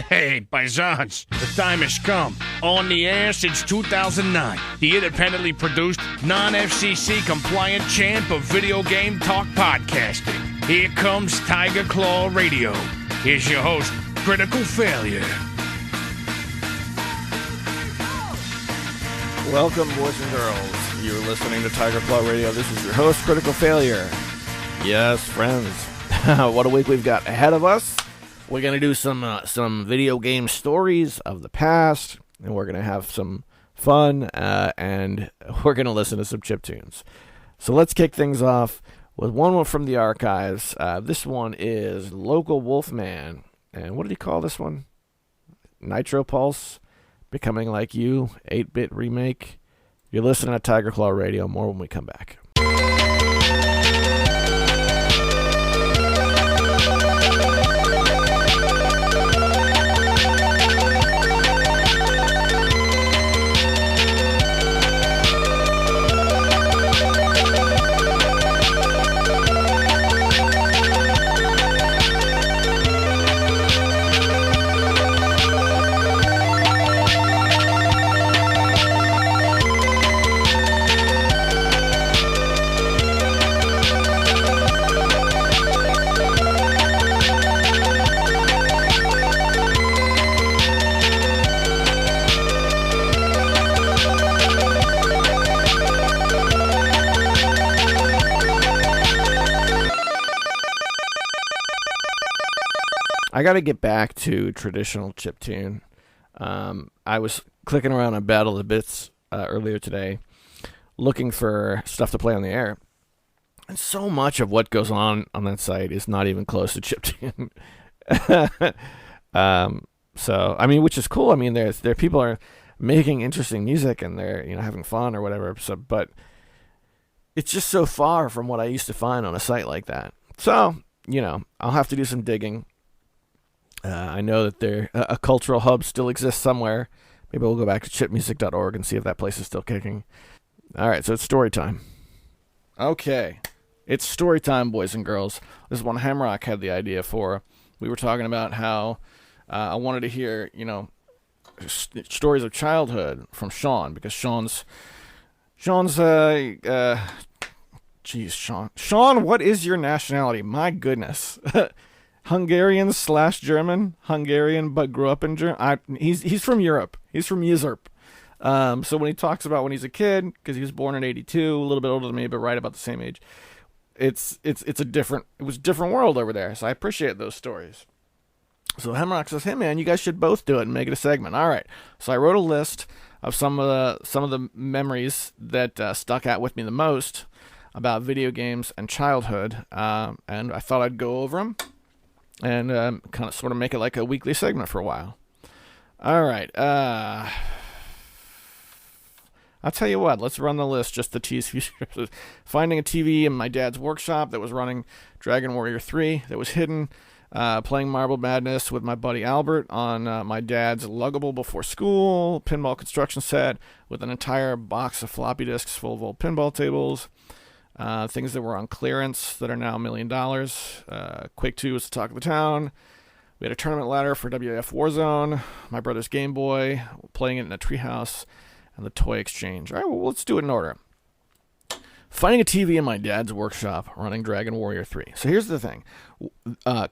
Hey, paisans, the time has come. On the air since 2009, the independently produced, non-FCC compliant champ of video game talk podcasting. Here comes Tiger Claw Radio. Here's your host, Critical Failure. Welcome, boys and girls. You're listening to Tiger Claw Radio. This is your host, Critical Failure. Yes, friends. What a week we've got ahead of us. We're going to do some video game stories of the past, and we're going to have some fun, and we're going to listen to some chiptunes. So let's kick things off with one from the archives. This one is Local Wolfman. And what did he call this one? Nitro Pulse, Becoming Like You, 8-bit remake. You're listening to Tiger Claw Radio. More when we come back. I got to get back to traditional chiptune. I was clicking around on Battle of the Bits earlier today, looking for stuff to play on the air. And so much of what goes on that site is not even close to chiptune. So, I mean, which is cool. I mean, there people are making interesting music and they're, having fun or whatever. So, but it's just so far from what I used to find on a site like that. So, I'll have to do some digging. I know that a cultural hub still exists somewhere. Maybe we'll go back to chipmusic.org and see if that place is still kicking. All right, so it's story time. Okay, it's story time, boys and girls. This is one Hamrock had the idea for. We were talking about how I wanted to hear, stories of childhood from Sean, because Sean's Sean, what is your nationality? My goodness. Hungarian/German. Hungarian, but grew up in Germany. He's from Europe. He's from Europe. So when he talks about when he's a kid, because he was born in '82, a little bit older than me, but right about the same age, it was a different world over there. So I appreciate those stories. So Hemrock says, "Hey man, you guys should both do it and make it a segment." All right. So I wrote a list of some of the memories that stuck out with me the most about video games and childhood, and I thought I'd go over them. And kind of sort of make it like a weekly segment for a while. All right. I'll tell you what. Let's run the list just to tease you. Finding a TV in my dad's workshop that was running Dragon Warrior 3 that was hidden. Playing Marble Madness with my buddy Albert on my dad's luggable before school. Pinball construction set with an entire box of floppy disks full of old pinball tables. Things that were on clearance that are now $1 million. Quake 2 was the talk of the town. We had a tournament ladder for WAF Warzone. My brother's Game Boy, playing it in a treehouse, and the toy exchange. All right, well, let's do it in order. Finding a TV in my dad's workshop running Dragon Warrior 3. So here's the thing.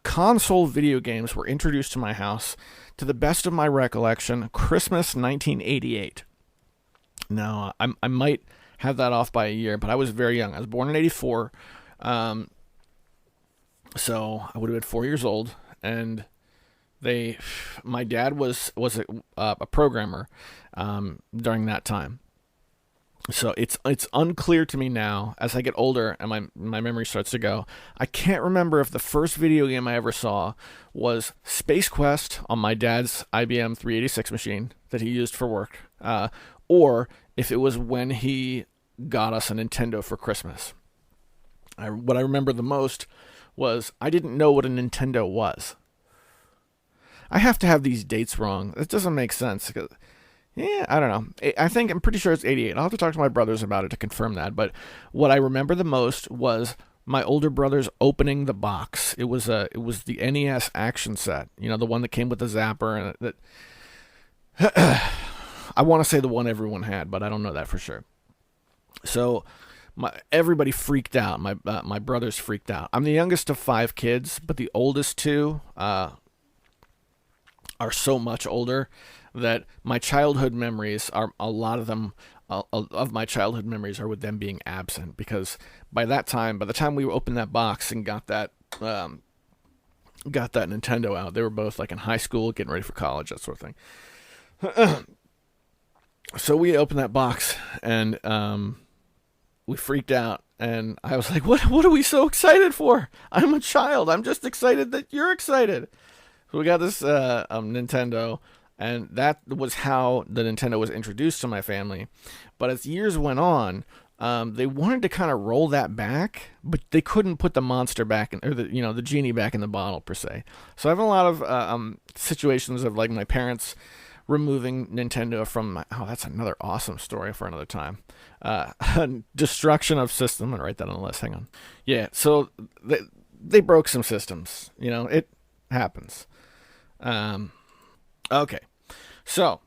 Console video games were introduced to my house, to the best of my recollection, Christmas 1988. Now, I might have that off by a year, but I was very young. I was born in '84, so I would have been 4 years old. And my dad was a programmer during that time. So it's unclear to me now as I get older and my memory starts to go. I can't remember if the first video game I ever saw was Space Quest on my dad's IBM 386 machine that he used for work, or if it was when he got us a Nintendo for Christmas. What I remember the most was I didn't know what a Nintendo was. I have to have these dates wrong. It doesn't make sense. Yeah, I don't know. I'm pretty sure it's 88. I'll have to talk to my brothers about it to confirm that. But what I remember the most was my older brother's opening the box. It was the NES action set, the one that came with the zapper, and that I want to say the one everyone had, but I don't know that for sure. So everybody freaked out. My brothers freaked out. I'm the youngest of 5 kids, but the oldest 2 are so much older that my childhood memories are, a lot of them of my childhood memories are with them being absent, because by the time we opened that box and got that Nintendo out, they were both like in high school, getting ready for college, that sort of thing. So we opened that box and we freaked out, and I was like, what are we so excited for? I'm a child. I'm just excited that you're excited. So we got this Nintendo, and that was how the Nintendo was introduced to my family. But as years went on, they wanted to kind of roll that back, but they couldn't put the monster back in, or the genie back in the bottle per se. So I have a lot of situations of like my parents removing Nintendo from that's another awesome story for another time. Destruction of system. I'm gonna write that on the list. Hang on. Yeah, so they broke some systems. It happens. Okay, so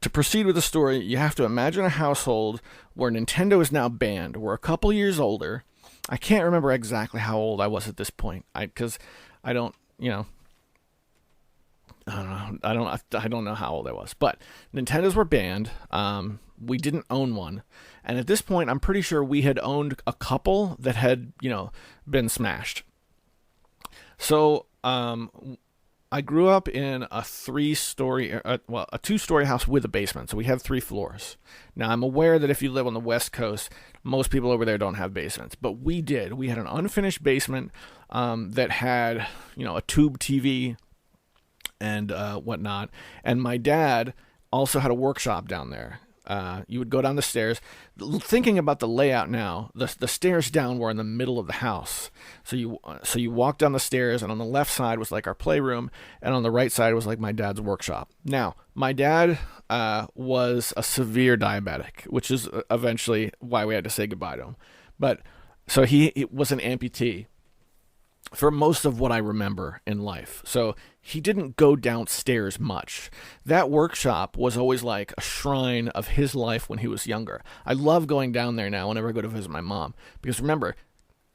to proceed with the story, you have to imagine a household where Nintendo is now banned. We're a couple years older. I can't remember exactly how old I was at this point. I don't know how old I was, but Nintendos were banned. We didn't own one, and at this point, I'm pretty sure we had owned a couple that had been smashed. So I grew up in a 2-story house with a basement, so we have 3 floors. Now, I'm aware that if you live on the West Coast, most people over there don't have basements, but we did. We had an unfinished basement that had a tube TV and whatnot. And my dad also had a workshop down there. You would go down the stairs. Thinking about the layout now, the stairs down were in the middle of the house. So you walk down the stairs, and on the left side was like our playroom, and on the right side was like my dad's workshop. Now, my dad was a severe diabetic, which is eventually why we had to say goodbye to him. But so he was an amputee for most of what I remember in life. So he didn't go downstairs much. That workshop was always like a shrine of his life when he was younger. I love going down there now whenever I go to visit my mom, because remember,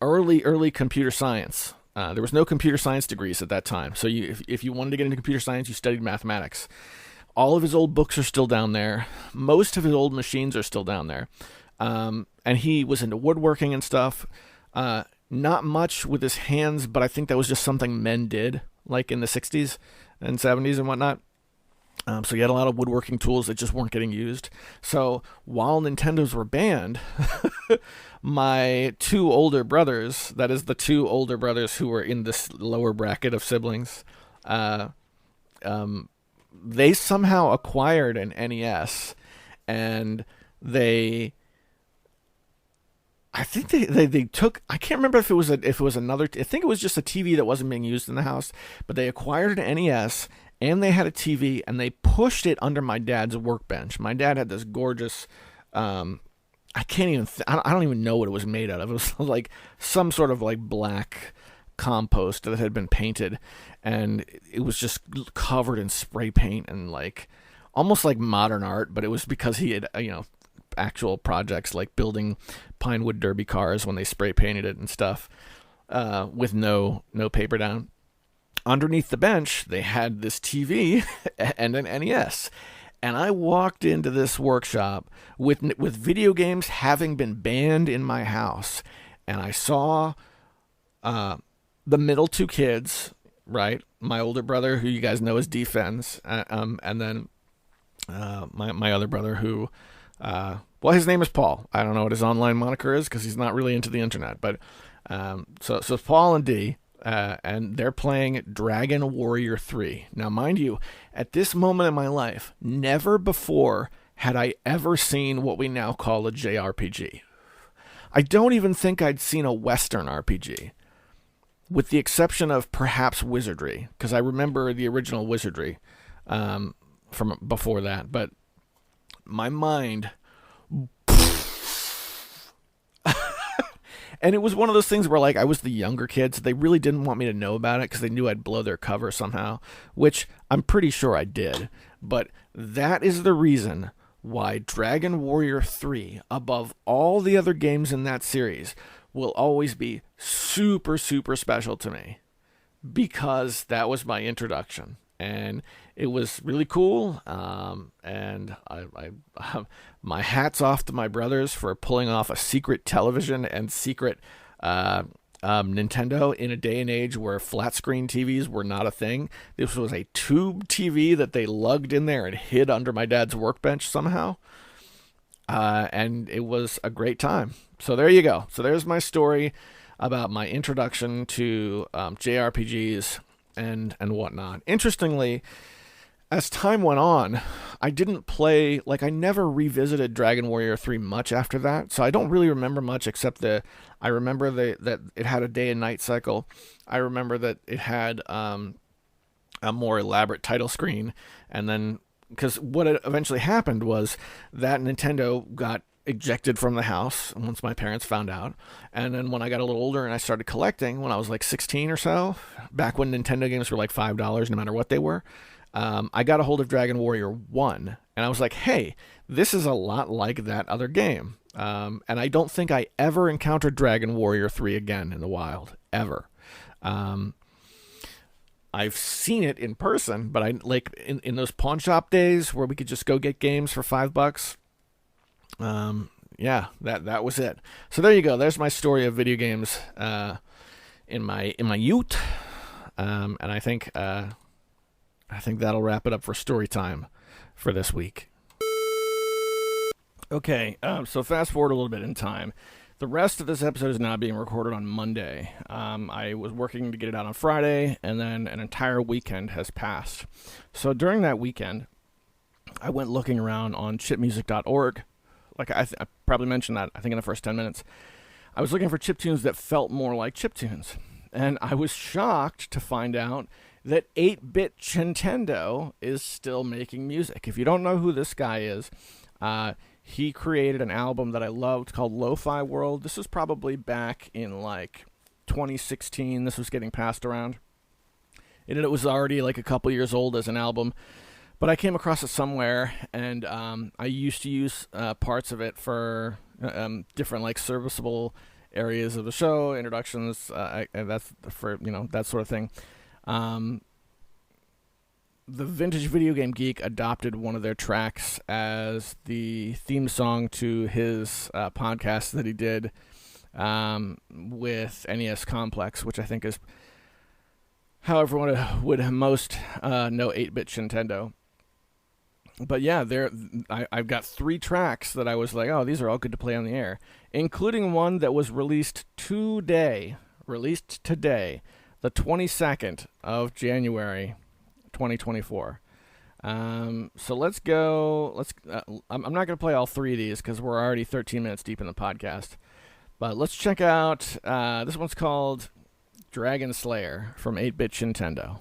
early computer science. There was no computer science degrees at that time. So if you wanted to get into computer science, you studied mathematics. All of his old books are still down there. Most of his old machines are still down there. And he was into woodworking and stuff. Not much with his hands, but I think that was just something men did, like in the 60s and 70s and whatnot. So he had a lot of woodworking tools that just weren't getting used. So while Nintendos were banned, my 2 older brothers, that is the 2 older brothers who were in this lower bracket of siblings, they somehow acquired an NES, and I think they took, I can't remember if it was another, I think it was just a TV that wasn't being used in the house, but they acquired an NES, and they had a TV, and they pushed it under my dad's workbench. My dad had this gorgeous, I don't even know what it was made out of. It was like some sort of like black compost that had been painted, and it was just covered in spray paint and like almost like modern art, but it was because he had, actual projects like building Pinewood Derby cars when they spray painted it and stuff, with no paper down. Underneath the bench, they had this TV and an NES. And I walked into this workshop with video games having been banned in my house, and I saw the middle 2 kids, right? My older brother, who you guys know as Defense, and then my other brother who, his name is Paul. I don't know what his online moniker is because he's not really into the internet. But so it's Paul and D, and they're playing Dragon Warrior 3. Now, mind you, at this moment in my life, never before had I ever seen what we now call a JRPG. I don't even think I'd seen a Western RPG, with the exception of perhaps Wizardry, because I remember the original Wizardry from before that. But my mind... And it was one of those things where, like, I was the younger kid, so they really didn't want me to know about it because they knew I'd blow their cover somehow, which I'm pretty sure I did. But that is the reason why Dragon Warrior 3, above all the other games in that series, will always be super, super special to me. Because that was my introduction. And it was really cool. And I my hat's off to my brothers for pulling off a secret television and secret Nintendo in a day and age where flat screen TVs were not a thing. This was a tube TV that they lugged in there and hid under my dad's workbench somehow. And it was a great time. So there you go. So there's my story about my introduction to JRPGs and whatnot. Interestingly, as time went on, I didn't play, like, I never revisited Dragon Warrior 3 much after that, so I don't really remember much except that I remember that it had a day and night cycle. I remember that it had a more elaborate title screen, and then, because what eventually happened was that Nintendo got ejected from the house once my parents found out, and then when I got a little older and I started collecting when I was like 16 or so, back when Nintendo games were like $5 no matter what they were, I got a hold of Dragon Warrior 1, and I was like, hey, this is a lot like that other game. And I don't think I ever encountered Dragon Warrior 3 again in the wild, ever. I've seen it in person, but I like in those pawn shop days where we could just go get games for $5. Yeah, that was it. So there you go. There's my story of video games in my youth, and I think that'll wrap it up for story time for this week. Okay, so fast forward a little bit in time. The rest of this episode is now being recorded on Monday. I was working to get it out on Friday, and then an entire weekend has passed. So during that weekend, I went looking around on chipmusic.org. Like I probably mentioned that, I think, in the first 10 minutes. I was looking for chiptunes that felt more like chiptunes. And I was shocked to find out that 8-Bit Nintendo is still making music. If you don't know who this guy is, he created an album that I loved called Lo-Fi World. This was probably back in like 2016. This was getting passed around. And it was already like a couple years old as an album. But I came across it somewhere, and I used to use parts of it for different like serviceable areas of the show, introductions, and that's for, that sort of thing. The Vintage Video Game Geek adopted one of their tracks as the theme song to his podcast that he did with NES Complex, which I think is how everyone would most know 8-Bit Nintendo. But yeah, I've got 3 tracks that I was like, oh, these are all good to play on the air, including one that was released today, the 22nd of January, 2024. So let's go. I'm not going to play all 3 of these because we're already 13 minutes deep in the podcast. But let's check out, this one's called Dragon Slayer from 8-Bit Nintendo.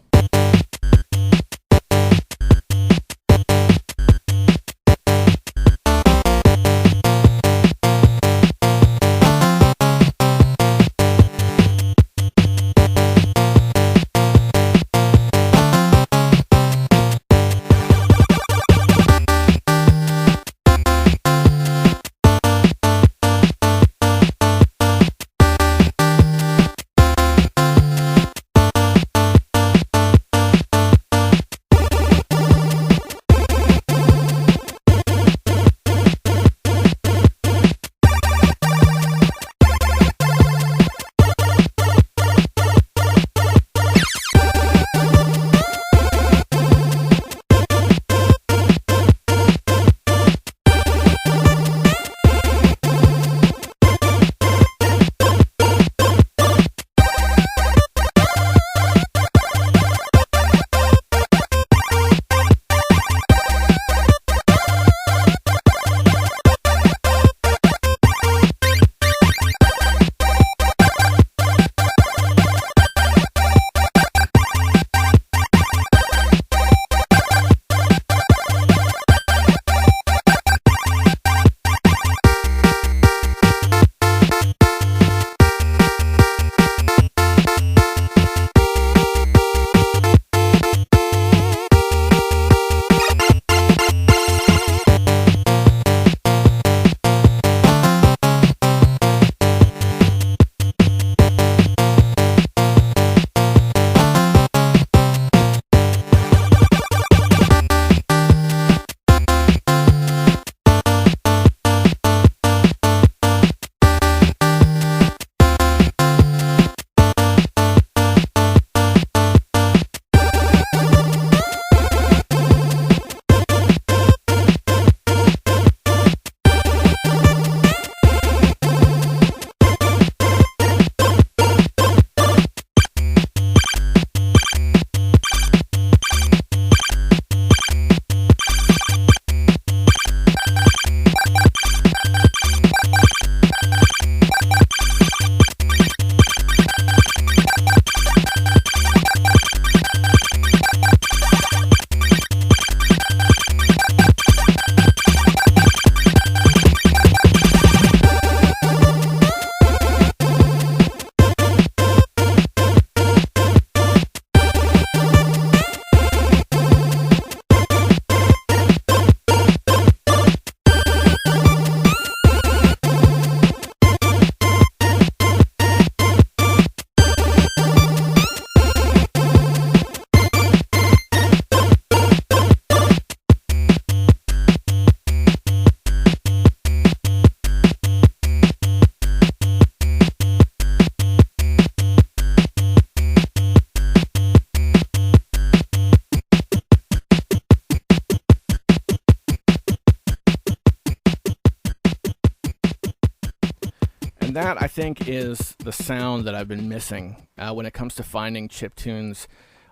And that, I think, is the sound that I've been missing when it comes to finding chip tunes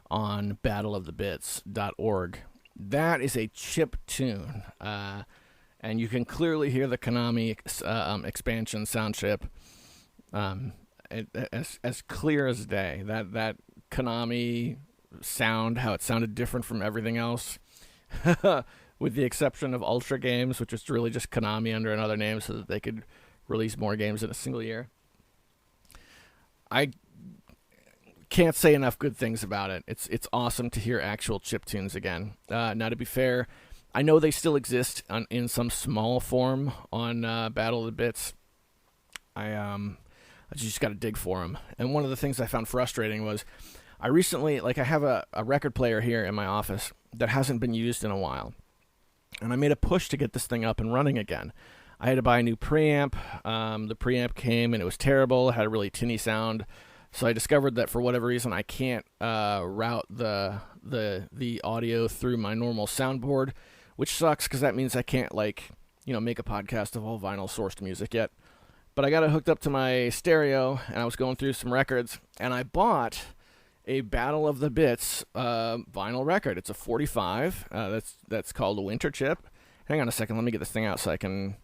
on battleofthebits.org. That is a chip tune. And you can clearly hear the Konami expansion sound chip as clear as day. That Konami sound, how it sounded different from everything else, with the exception of Ultra Games, which is really just Konami under another name so that they could release more games in a single year. I can't say enough good things about it. It's awesome to hear actual chiptunes again. Now, to be fair, I know they still exist in some small form on Battle of the Bits. I just got to dig for them. And one of the things I found frustrating was I recently, I have a record player here in my office that hasn't been used in a while. And I made a push to get this thing up and running again. I had to buy a new preamp. The preamp came and it was terrible. It had a really tinny sound. So I discovered that for whatever reason I can't route the audio through my normal soundboard, which sucks because that means I can't make a podcast of all vinyl sourced music yet. But I got it hooked up to my stereo and I was going through some records and I bought a Battle of the Bits vinyl record. It's a 45. That's called a Winter Chip. Hang on a second. Let me get this thing out so I can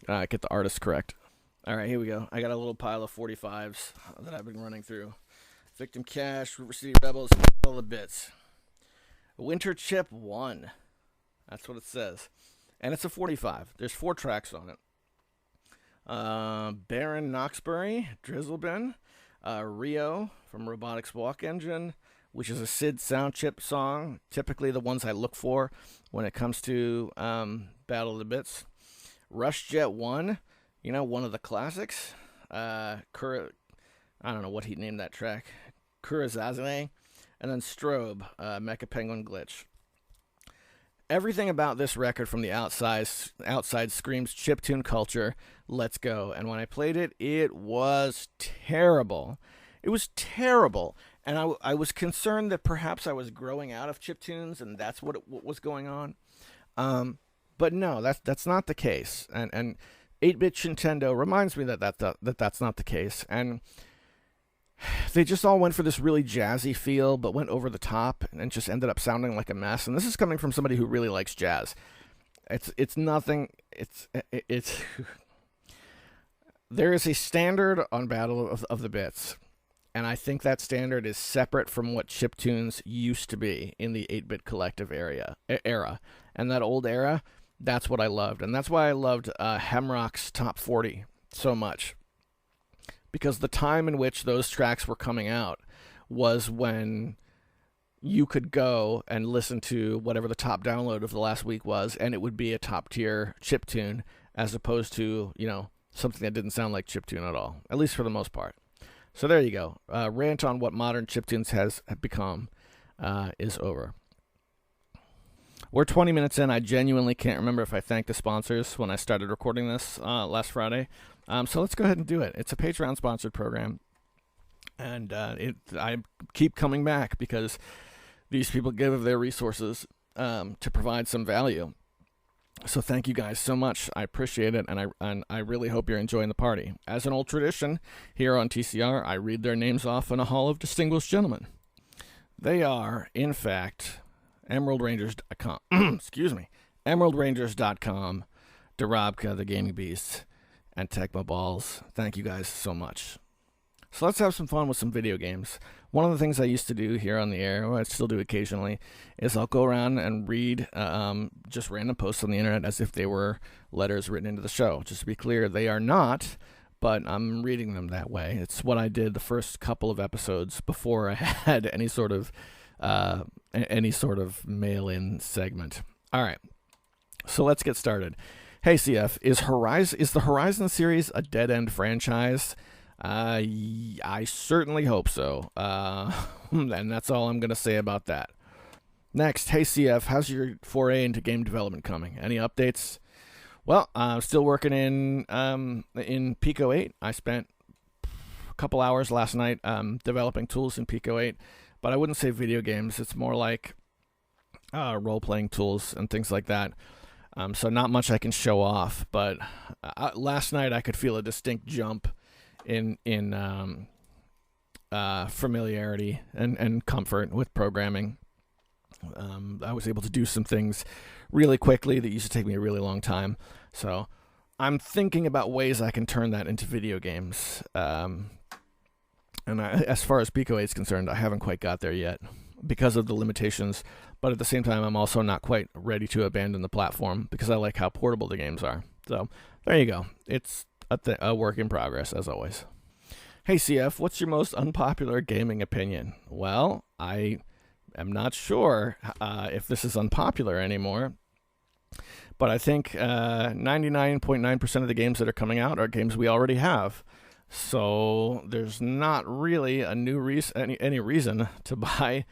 get the artist correct. All right, here we go. I got a little pile of 45s that I've been running through. Victim Cash, River City Rebels, Battle of the Bits. Winter Chip 1. That's what it says. And it's a 45. There's 4 tracks on it. Baron Knoxbury, Drizzlebin, Rio from Robotics Walk Engine, which is a SID sound chip song, typically the ones I look for when it comes to Battle of the Bits. Rush Jet 1, one of the classics. I don't know what he named that track. Kurazazane. And then Strobe, Mecha Penguin Glitch. Everything about this record from the outside screams chiptune culture. Let's go. And when I played it, it was terrible. It was terrible. And I was concerned that perhaps I was growing out of chiptunes, and that's what was going on. But no, that's not the case. And 8-Bit Nintendo reminds me that's not the case. And they just all went for this really jazzy feel, but went over the top and just ended up sounding like a mess. And this is coming from somebody who really likes jazz. It's nothing. It's there is a standard on Battle of the Bits, and I think that standard is separate from what chiptunes used to be in the 8-Bit Collective era. And that old era, that's what I loved, and that's why I loved Hemrock's Top 40 so much. Because the time in which those tracks were coming out was when you could go and listen to whatever the top download of the last week was, and it would be a top-tier chiptune, as opposed to, something that didn't sound like chiptune at all, at least for the most part. So there you go. Rant on what modern chiptunes have become is over. We're 20 minutes in. I genuinely can't remember if I thanked the sponsors when I started recording this last Friday. So let's go ahead and do it. It's a Patreon-sponsored program, and I keep coming back because these people give of their resources to provide some value. So thank you guys so much. I appreciate it, and I really hope you're enjoying the party. As an old tradition, here on TCR, I read their names off in a hall of distinguished gentlemen. They are, in fact, EmeraldRangers.com. Excuse me. EmeraldRangers.com, Darabka, the Gaming Beast, and Tecmo Balls. Thank you guys so much. So let's have some fun with some video games. One of the things I used to do here on the air, I still do occasionally, is I'll go around and read just random posts on the internet as if they were letters written into the show. Just to be clear, they are not, but I'm reading them that way. It's what I did the first couple of episodes before I had any sort of mail-in segment. All right, so let's get started. Hey, CF, is the Horizon series a dead-end franchise? I certainly hope so. And that's all I'm going to say about that. Next, hey, CF, how's your foray into game development coming? Any updates? Well, I'm still working in Pico 8. I spent a couple hours last night developing tools in Pico 8, but I wouldn't say video games. It's more like role-playing tools and things like that. So not much I can show off, but last night I could feel a distinct jump in familiarity and comfort with programming. I was able to do some things really quickly that used to take me a really long time. So I'm thinking about ways I can turn that into video games. As far as Pico 8 is concerned, I haven't quite got there yet because of the limitations. But at the same time, I'm also not quite ready to abandon the platform because I like how portable the games are. So there you go. It's a work in progress, as always. Hey, CF, what's your most unpopular gaming opinion? Well, I am not sure if this is unpopular anymore. But I think 99.9% of the games that are coming out are games we already have. So there's not really a new any reason to buy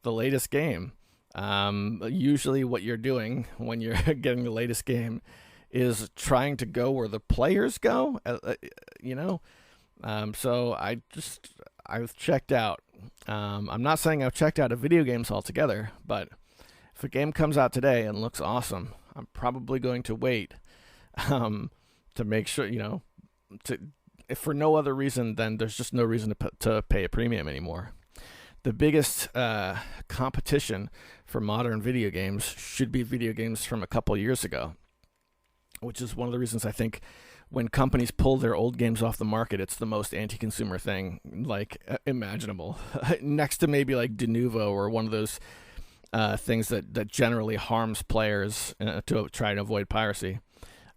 the latest game. Usually what you're doing when you're getting the latest game is trying to go where the players go, So I've checked out. I'm not saying I've checked out of video games altogether, but if a game comes out today and looks awesome, I'm probably going to wait to make sure, if for no other reason, then there's just no reason to pay a premium anymore. The biggest competition for modern video games should be video games from a couple years ago, which is one of the reasons I think when companies pull their old games off the market, it's the most anti-consumer thing imaginable. Next to maybe like De Novo or one of those things that generally harms players to try to avoid piracy,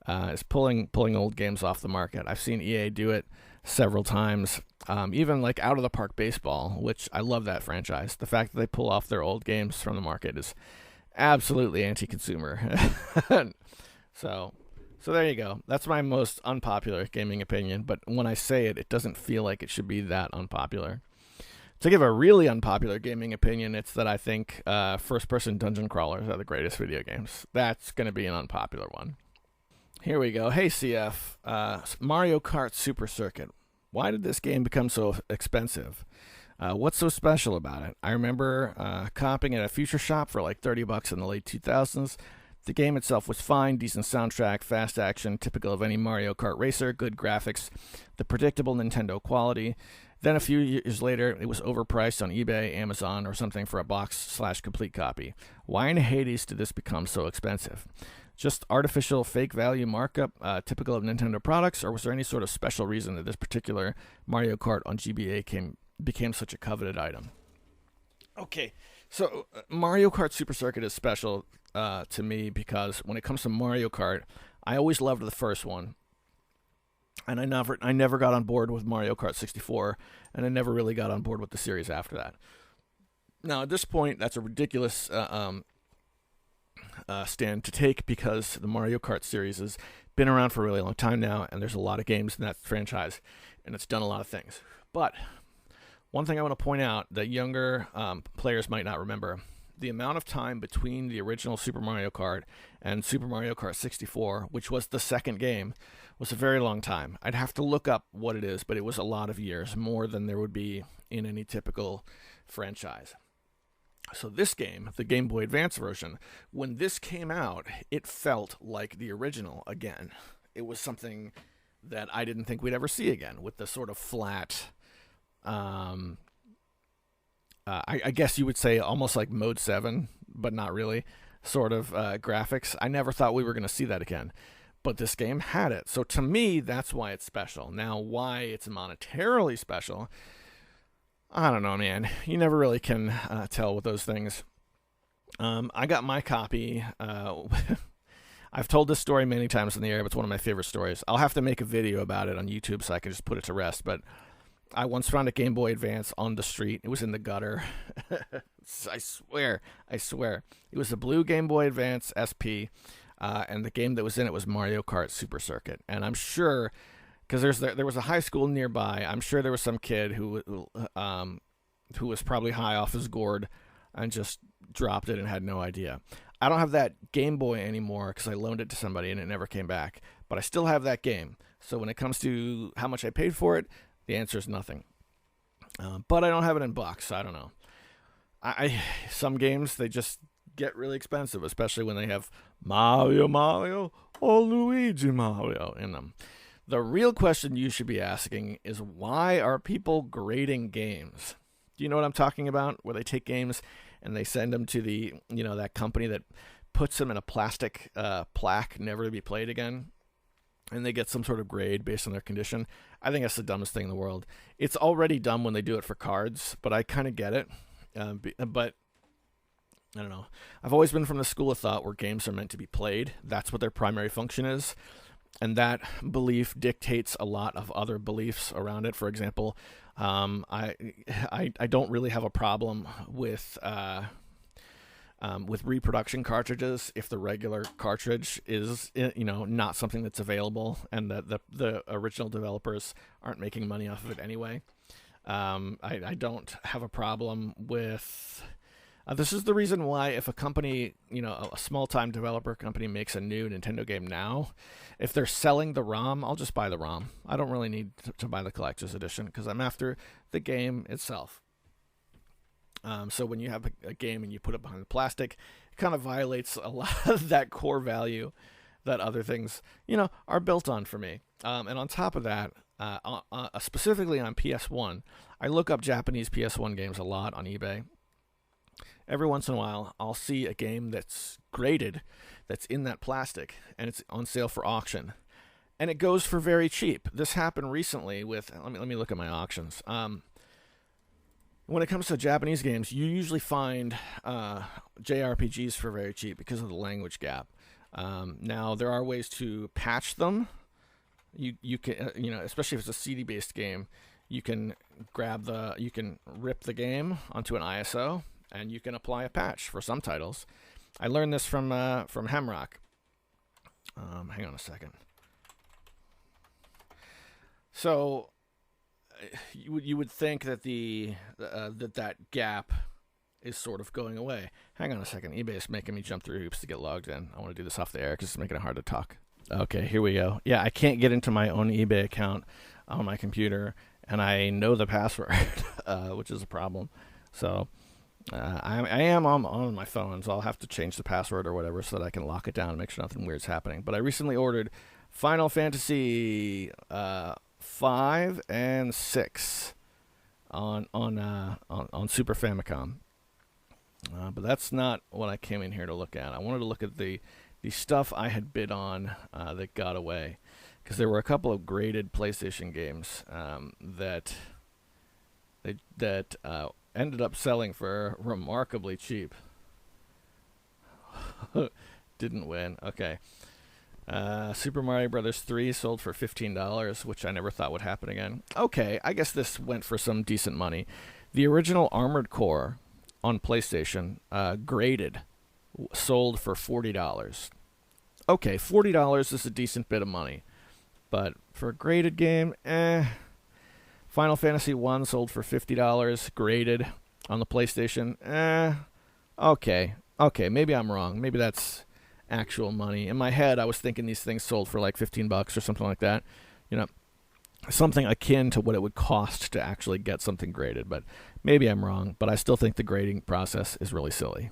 is pulling old games off the market. I've seen EA do it several times, even like Out of the Park Baseball, which I love that franchise. The fact that they pull off their old games from the market is absolutely anti-consumer. So there you go. That's my most unpopular gaming opinion, but when I say it, it doesn't feel like it should be that unpopular. To give a really unpopular gaming opinion, it's that I think first-person dungeon crawlers are the greatest video games. That's going to be an unpopular one. Here we go. Hey, CF. Mario Kart Super Circuit. Why did this game become so expensive? What's so special about it? I remember comping at a Future Shop for like $30 in the late 2000s. The game itself was fine, decent soundtrack, fast action, typical of any Mario Kart racer, good graphics, the predictable Nintendo quality. Then a few years later, it was overpriced on eBay, Amazon, or something for a box/complete copy. Why in Hades did this become so expensive? Just artificial fake value markup, typical of Nintendo products, or was there any sort of special reason that this particular Mario Kart on GBA became such a coveted item? Okay, so Mario Kart Super Circuit is special to me because when it comes to Mario Kart, I always loved the first one. And I never got on board with Mario Kart 64, and I never really got on board with the series after that. Now, at this point, that's a ridiculous stand to take because the Mario Kart series has been around for a really long time now, and there's a lot of games in that franchise, and it's done a lot of things. But one thing I want to point out that younger players might not remember, the amount of time between the original Super Mario Kart and Super Mario Kart 64, which was the second game, was a very long time. I'd have to look up what it is, but it was a lot of years, more than there would be in any typical franchise. So this game, the Game Boy Advance version, when this came out, it felt like the original again. It was something that I didn't think we'd ever see again, with the sort of flat, I guess you would say almost like Mode 7, but not really, sort of graphics. I never thought we were going to see that again. But this game had it. So to me, that's why it's special. Now, why it's monetarily special, I don't know, man. You never really can tell with those things. I got my copy. I've told this story many times in the air, but it's one of my favorite stories. I'll have to make a video about it on YouTube so I can just put it to rest. But I once found a Game Boy Advance on the street. It was in the gutter. I swear. It was a blue Game Boy Advance SP. And the game that was in it was Mario Kart Super Circuit. And I'm sure, because there was a high school nearby, I'm sure there was some kid who was probably high off his gourd and just dropped it and had no idea. I don't have that Game Boy anymore because I loaned it to somebody and it never came back. But I still have that game. So when it comes to how much I paid for it, the answer is nothing. But I don't have it in box, so I don't know. Some games, they just get really expensive, especially when they have Mario or Luigi Mario in them. The real question you should be asking is, why are people grading games? Do you know what I'm talking about? Where they take games and they send them to that company that puts them in a plastic plaque, never to be played again, and they get some sort of grade based on their condition. I think that's the dumbest thing in the world. It's already dumb when they do it for cards, but I kind of get it. But I don't know. I've always been from the school of thought where games are meant to be played. That's what their primary function is. And that belief dictates a lot of other beliefs around it. For example, I don't really have a problem with reproduction cartridges if the regular cartridge is not something that's available and the original developers aren't making money off of it anyway. I don't have a problem with. This is the reason why if a company, a small-time developer company makes a new Nintendo game now, if they're selling the ROM, I'll just buy the ROM. I don't really need to buy the collector's edition because I'm after the game itself. So when you have a game and you put it behind the plastic, it kind of violates a lot of that core value that other things, are built on for me. And on top of that, specifically on PS1, I look up Japanese PS1 games a lot on eBay. Every once in a while, I'll see a game that's graded, that's in that plastic, and it's on sale for auction. And it goes for very cheap. This happened recently with, let me look at my auctions. When it comes to Japanese games, you usually find JRPGs for very cheap because of the language gap. Now, there are ways to patch them. You can, especially if it's a CD-based game, you can rip the game onto an ISO, and you can apply a patch for some titles. I learned this from Hemrock. Hang on a second. So you would think that that gap is sort of going away. Hang on a second. eBay is making me jump through hoops to get logged in. I want to do this off the air because it's making it hard to talk. Okay, here we go. Yeah, I can't get into my own eBay account on my computer, and I know the password, which is a problem. So I am on my phone, so I'll have to change the password or whatever so that I can lock it down and make sure nothing weird's happening. But I recently ordered Final Fantasy 5 and 6 on Super Famicom. But that's not what I came in here to look at. I wanted to look at the stuff I had bid on that got away, because there were a couple of graded PlayStation games that ended up selling for remarkably cheap. Didn't win. Okay. Super Mario Brothers 3 sold for $15, which I never thought would happen again. Okay, I guess this went for some decent money. The original Armored Core on PlayStation, graded, sold for $40. Okay, $40 is a decent bit of money. But for a graded game, Final Fantasy 1 sold for $50, graded on the PlayStation. Okay, maybe I'm wrong. Maybe that's actual money. In my head, I was thinking these things sold for like $15 or something like that. Something akin to what it would cost to actually get something graded. But maybe I'm wrong. But I still think the grading process is really silly.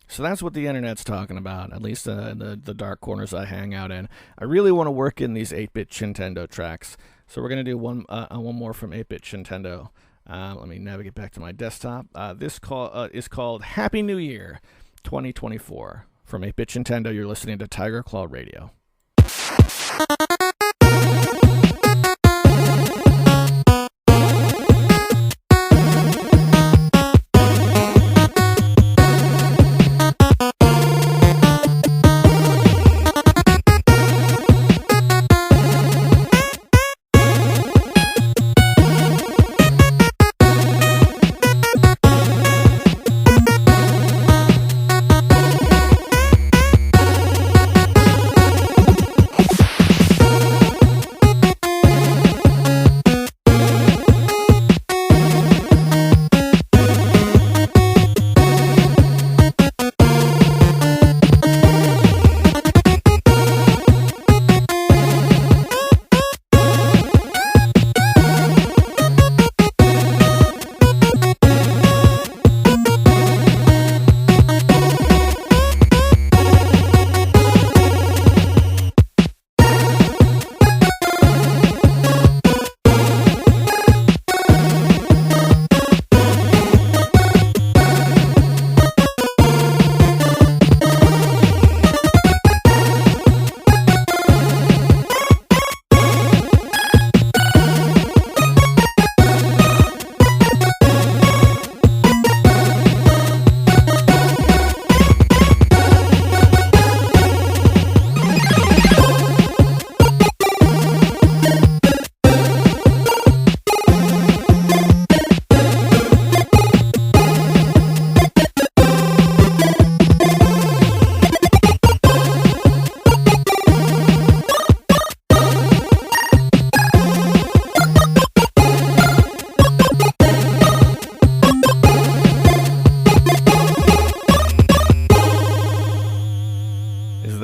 So that's what the internet's talking about, at least the dark corners I hang out in. I really want to work in these 8-bit Nintendo tracks. So we're going to do one more from 8-bit Nintendo. Let me navigate back to my desktop. This is called Happy New Year 2024. From 8-bit Nintendo, you're listening to Tiger Claw Radio.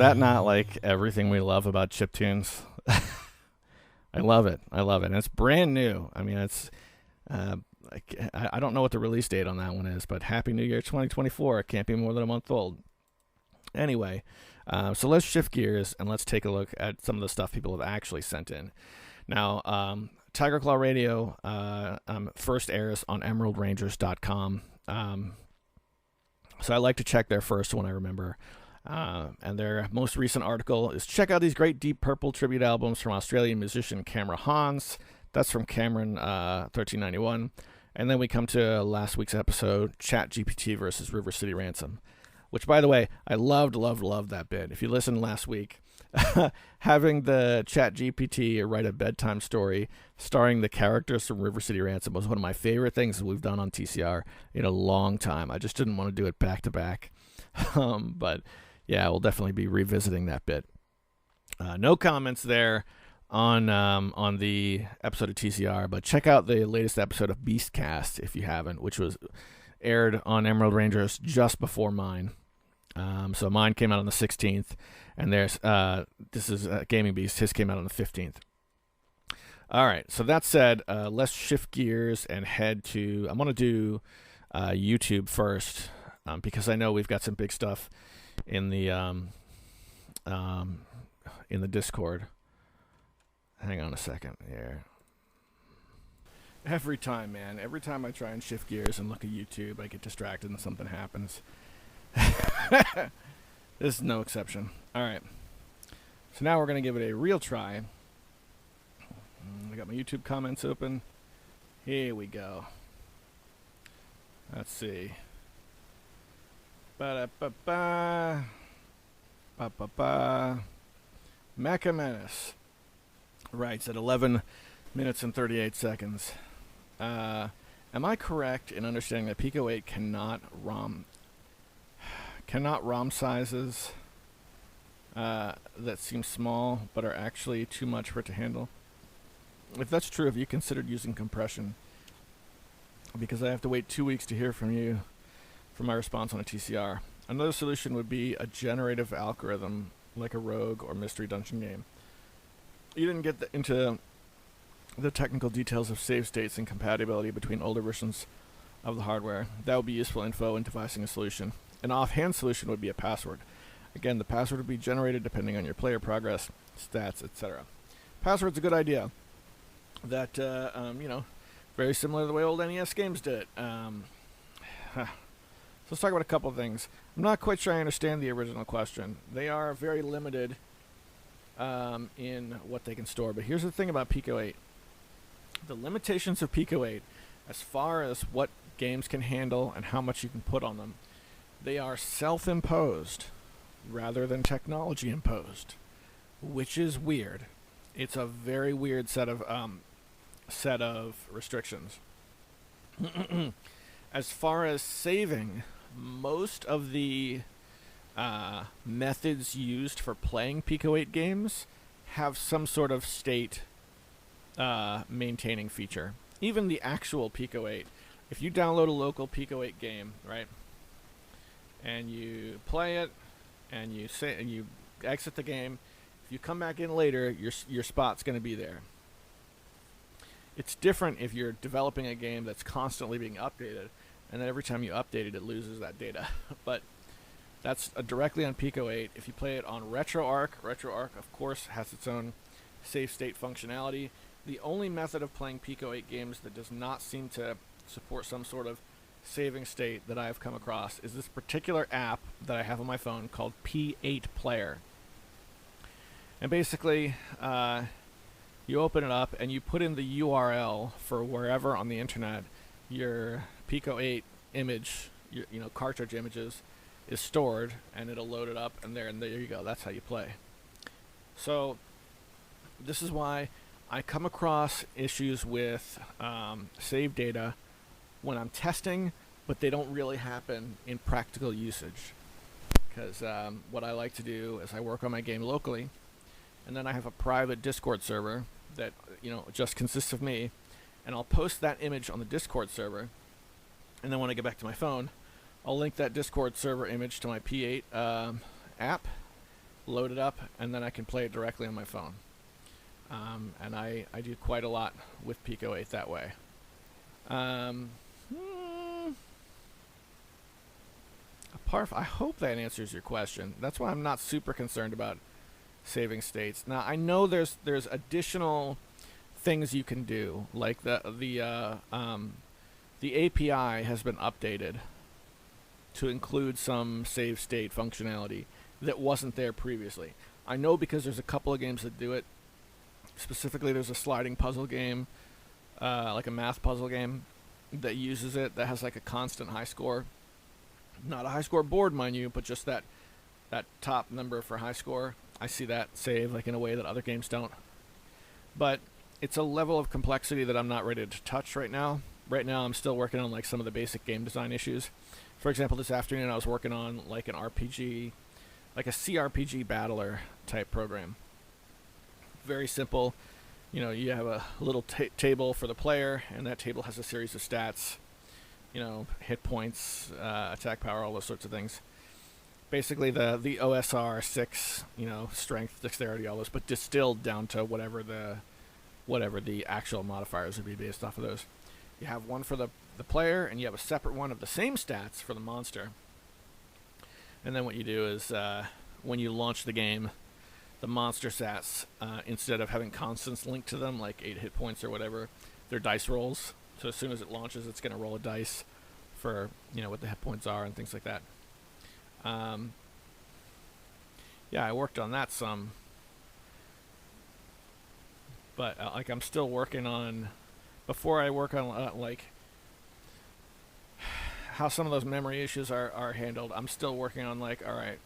that not like everything we love about chiptunes? I love it. And it's brand new. I mean, it's I don't know what the release date on that one is, but Happy New Year 2024. It can't be more than a month old. Anyway, so let's shift gears and let's take a look at some of the stuff people have actually sent in. Now, Tiger Claw Radio first airs on emeraldrangers.com. So I like to check there first when I remember. And their most recent article is, check out these great Deep Purple tribute albums from Australian musician Cameron Hans. That's from Cameron 1391. And then we come to last week's episode, ChatGPT versus River City Ransom, which, by the way, I loved that bit. If you listened last week, having the ChatGPT write a bedtime story starring the characters from River City Ransom was one of my favorite things that we've done on TCR in a long time. I just didn't want to do it back to back. But yeah, we'll definitely be revisiting that bit. No comments there on the episode of TCR, but check out the latest episode of Beastcast if you haven't, which was aired on Emerald Rangers just before mine. So mine came out on the 16th, and there's this is Gaming Beast. His came out on the 15th. All right. So that said, let's shift gears and head to. I'm gonna do YouTube first because I know we've got some big stuff in the Discord. Hang on a second here. Every time I try and shift gears and look at YouTube, I get distracted and something happens. This is no exception. All right. So now we're going to give it a real try. I got my YouTube comments open. Here we go. Let's see. Ba-da-ba-ba. Ba-ba-ba. Mecha Menace. Right, it's at 11 minutes and 38 seconds. Am I correct in understanding that Pico 8 cannot ROM sizes that seem small but are actually too much for it to handle? If that's true, have you considered using compression? Because I have to wait 2 weeks to hear from you for my response on a TCR. Another solution would be a generative algorithm like a Rogue or Mystery Dungeon game. You didn't get into the technical details of save states and compatibility between older versions of the hardware. That would be useful info in devising a solution. An offhand solution would be a password. Again, the password would be generated depending on your player progress, stats, etc. Password's a good idea. That, very similar to the way old NES games did it. So let's talk about a couple of things. I'm not quite sure I understand the original question. They are very limited in what they can store. But here's the thing about Pico 8. The limitations of Pico 8, as far as what games can handle and how much you can put on them, they are self-imposed rather than technology-imposed, which is weird. It's a very weird set of restrictions. As far as saving, most of the methods used for playing Pico 8 games have some sort of state maintaining feature. Even the actual Pico 8, if you download a local Pico 8 game, right, and you play it, and you exit the game, if you come back in later, your spot's going to be there. It's different if you're developing a game that's constantly being updated, and then every time you update it, it loses that data. But that's directly on Pico 8. If you play it on RetroArch, of course, has its own save state functionality. The only method of playing Pico 8 games that does not seem to support some sort of saving state that I have come across is this particular app that I have on my phone called P8 Player. And basically, you open it up and you put in the URL for wherever on the internet your Pico 8 image, cartridge images, is stored, and it'll load it up, and there you go. That's how you play. So this is why I come across issues with save data when I'm testing, but they don't really happen in practical usage. Because what I like to do is I work on my game locally, and then I have a private Discord server that just consists of me, and I'll post that image on the Discord server, and then when I get back to my phone, I'll link that Discord server image to my P8 app, load it up, and then I can play it directly on my phone. And I do quite a lot with Pico 8 that way. I hope that answers your question. That's why I'm not super concerned about saving states. Now, I know there's additional things you can do, like the API has been updated to include some save state functionality that wasn't there previously. I know because there's a couple of games that do it. Specifically, there's a sliding puzzle game, like a math puzzle game, that uses it, that has like a constant high score. Not a high score board, mind you, but just that top number for high score. I see that save like in a way that other games don't. But it's a level of complexity that I'm not ready to touch right now. Right now, I'm still working on like some of the basic game design issues. For example, this afternoon I was working on like an RPG, like a CRPG battler type program. Very simple. You know, you have a little table for the player, and that table has a series of stats. You know, hit points, attack power, all those sorts of things. Basically, the OSR 6, you know, strength, dexterity, all those, but distilled down to whatever the actual modifiers would be based off of those. You have one for the player, and you have a separate one of the same stats for the monster. And then what you do is, when you launch the game, the monster stats, instead of having constants linked to them, like 8 hit points or whatever, they're dice rolls. So as soon as it launches, it's going to roll a dice for, you know, what the hit points are and things like that. Yeah, I worked on that some. But, like, I'm still working on... Before I work on, like, how some of those memory issues are handled, I'm still working on, like, alright,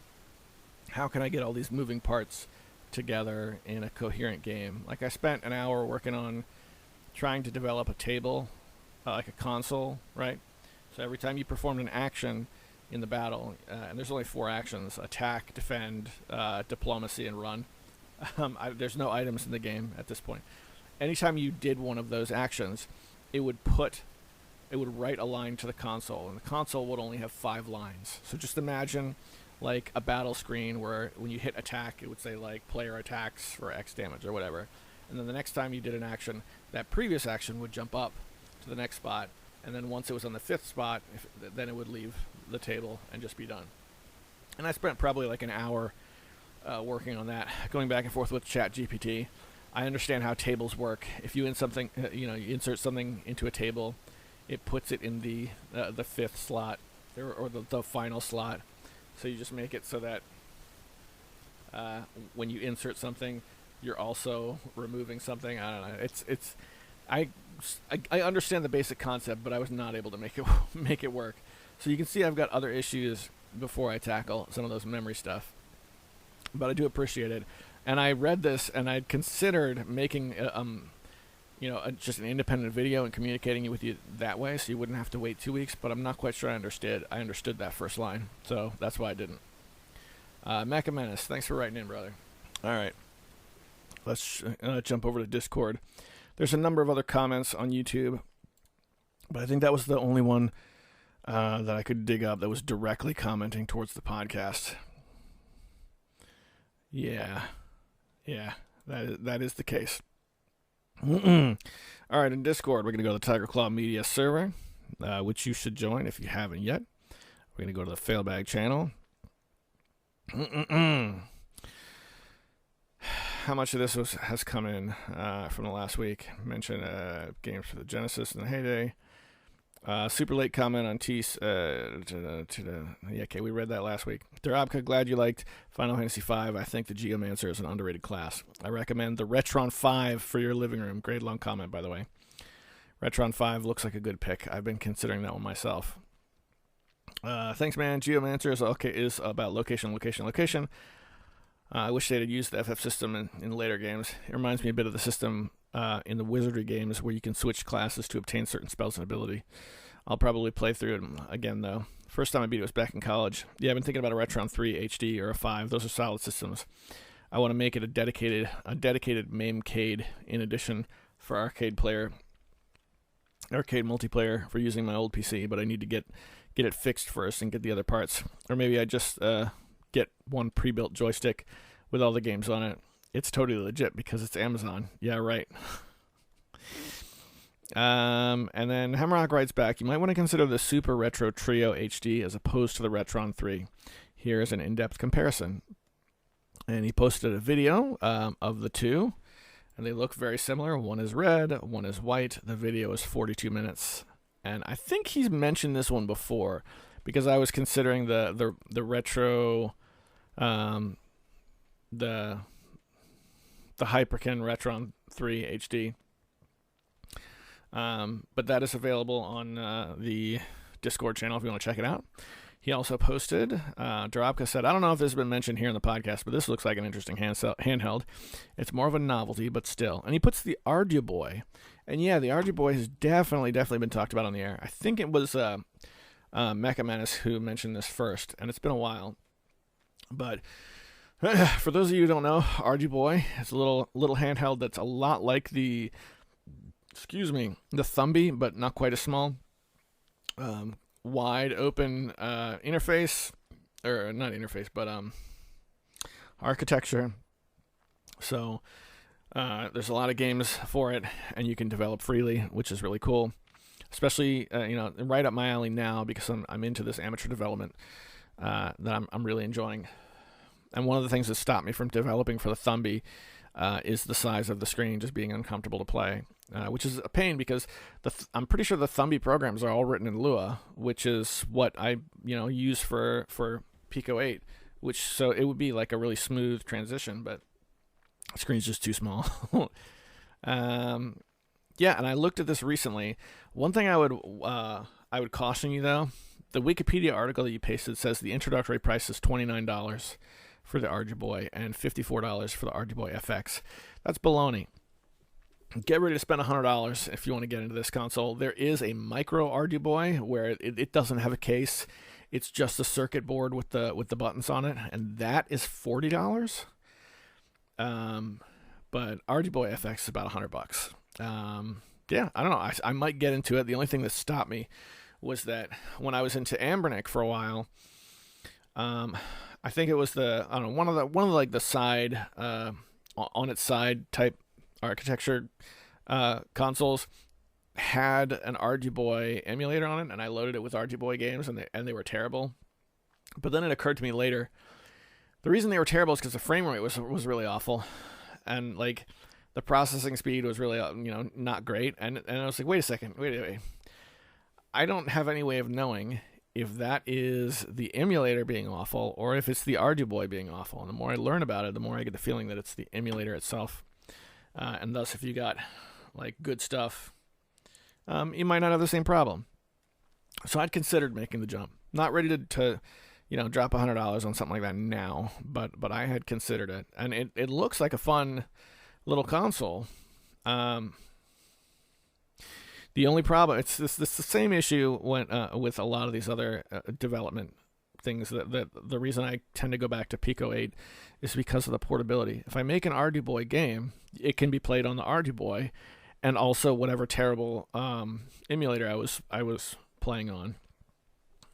how can I get all these moving parts together in a coherent game? Like, I spent an hour working on trying to develop a table, like a console, right? So every time you performed an action in the battle, and there's only 4 actions: attack, defend, diplomacy, and run. There's no items in the game at this point. Anytime you did one of those actions, it would write a line to the console, and the console would only have 5 lines. So just imagine like a battle screen where when you hit attack, it would say like player attacks for X damage or whatever. And then the next time you did an action, that previous action would jump up to the next spot, and then once it was on the 5th spot, then it would leave the table and just be done. And I spent probably like an hour working on that, going back and forth with ChatGPT. I understand how tables work. If you you insert something into a table, it puts it in the 5th slot or the final slot. So you just make it so that when you insert something, you're also removing something. I don't know. I understand the basic concept, but I was not able to make it work. So you can see I've got other issues before I tackle some of those memory stuff. But I do appreciate it. And I read this, and I'd considered making just an independent video and communicating it with you that way, so you wouldn't have to wait 2 weeks. But I'm not quite sure I understood that first line, so that's why I didn't. Mecha Menace, thanks for writing in, brother. All right, let's jump over to Discord. There's a number of other comments on YouTube, but I think that was the only one that I could dig up that was directly commenting towards the podcast. Yeah, that is the case. All right, in Discord, we're going to go to the Tiger Claw Media server, which you should join if you haven't yet. We're going to go to the Failbag channel. How much of this has come in from the last week? Mention games for the Genesis in the heyday. Super late comment on okay, we read that last week. Derabka, glad you liked Final Fantasy V. I think the Geomancer is an underrated class. I recommend the Retron 5 for your living room. Great long comment, by the way. Retron 5 looks like a good pick. I've been considering that one myself. Thanks, man. Geomancer is about location. I wish they'd used the FF system in later games. It reminds me a bit of the system in the Wizardry games where you can switch classes to obtain certain spells and ability. I'll probably play through it again, though. First time I beat it was back in college. Yeah, I've been thinking about a Retron 3 HD or a 5. Those are solid systems. I want to make it a dedicated MAME-cade in addition for arcade multiplayer for using my old PC, but I need to get it fixed first and get the other parts. Or maybe I just get one pre-built joystick with all the games on it. It's totally legit because it's Amazon. Yeah, right. And then Hemrock writes back, you might want to consider the Super Retro Trio HD as opposed to the Retron 3. Here's an in-depth comparison. And he posted a video of the two, and they look very similar. One is red, one is white. The video is 42 minutes. And I think he's mentioned this one before because I was considering the retro, the Hyperkin Retron 3 HD. But that is available on the Discord channel if you want to check it out. He also posted, Dorobka said, I don't know if this has been mentioned here in the podcast, but this looks like an interesting handheld. It's more of a novelty, but still. And he puts the Arduboy. And yeah, the Arduboy has definitely been talked about on the air. I think it was Mecha Menace who mentioned this first, and it's been a while. But for those of you who don't know, Arduboy is a little handheld that's a lot like the Thumby, but not quite as small. Wide open interface, or not interface, but architecture. So there's a lot of games for it, and you can develop freely, which is really cool. Especially right up my alley now because I'm into this amateur development that I'm really enjoying. And one of the things that stopped me from developing for the Thumby is the size of the screen just being uncomfortable to play, which is a pain because I'm pretty sure the Thumby programs are all written in Lua, which is what I use for Pico 8, so it would be like a really smooth transition, but the screen's just too small. Yeah, and I looked at this recently. One thing I would caution you though, the Wikipedia article that you pasted says the introductory price is $29 for the Arduboy and $54 for the Arduboy FX. That's baloney. Get ready to spend $100 if you want to get into this console. There is a micro Arduboy where it doesn't have a case. It's just a circuit board with the buttons on it, and that is $40. But Arduboy FX is about $100. Yeah, I don't know. I might get into it. The only thing that stopped me was that when I was into Anbernic for a while, I think it was one of the side on its side type architecture consoles had an Arduboy emulator on it, and I loaded it with Arduboy games, and they were terrible. But then it occurred to me later, the reason they were terrible is because the frame rate was really awful, and like the processing speed was really not great. And I was like, wait a second, wait. I don't have any way of knowing if that is the emulator being awful or if it's the Arduboy being awful. And the more I learn about it, the more I get the feeling that it's the emulator itself. And thus, if you got like good stuff, you might not have the same problem. So I'd considered making the jump. Not ready to drop $100 on something like that now, but I had considered it, and it looks like a fun little console. The only problem, it's the same issue with a lot of these other development things. That the reason I tend to go back to Pico 8 is because of the portability. If I make an Arduboy game, it can be played on the Arduboy, and also whatever terrible emulator I was playing on.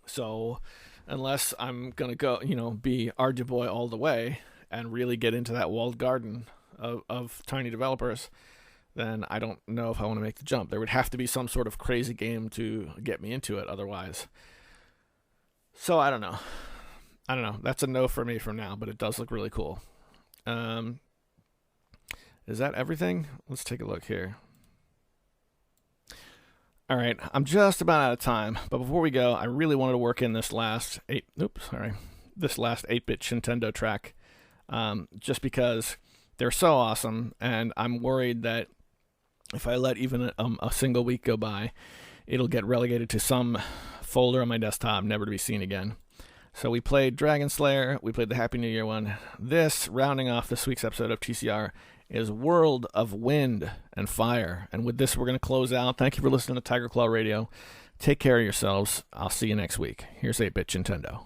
So unless I'm gonna go, be Arduboy all the way and really get into that walled garden of tiny developers, then I don't know if I want to make the jump. There would have to be some sort of crazy game to get me into it otherwise. So I don't know. That's a no for me for now, but it does look really cool. Is that everything? Let's take a look here. All right, I'm just about out of time, but before we go, I really wanted to work in this last 8-bit Nintendo track, just because they're so awesome, and I'm worried that if I let even a single week go by, it'll get relegated to some folder on my desktop, never to be seen again. So we played Dragon Slayer, we played the Happy New Year one. This, rounding off this week's episode of TCR, is World of Wind and Fire. And with this, we're going to close out. Thank you for listening to Tiger Claw Radio. Take care of yourselves. I'll see you next week. Here's 8-Bit Nintendo.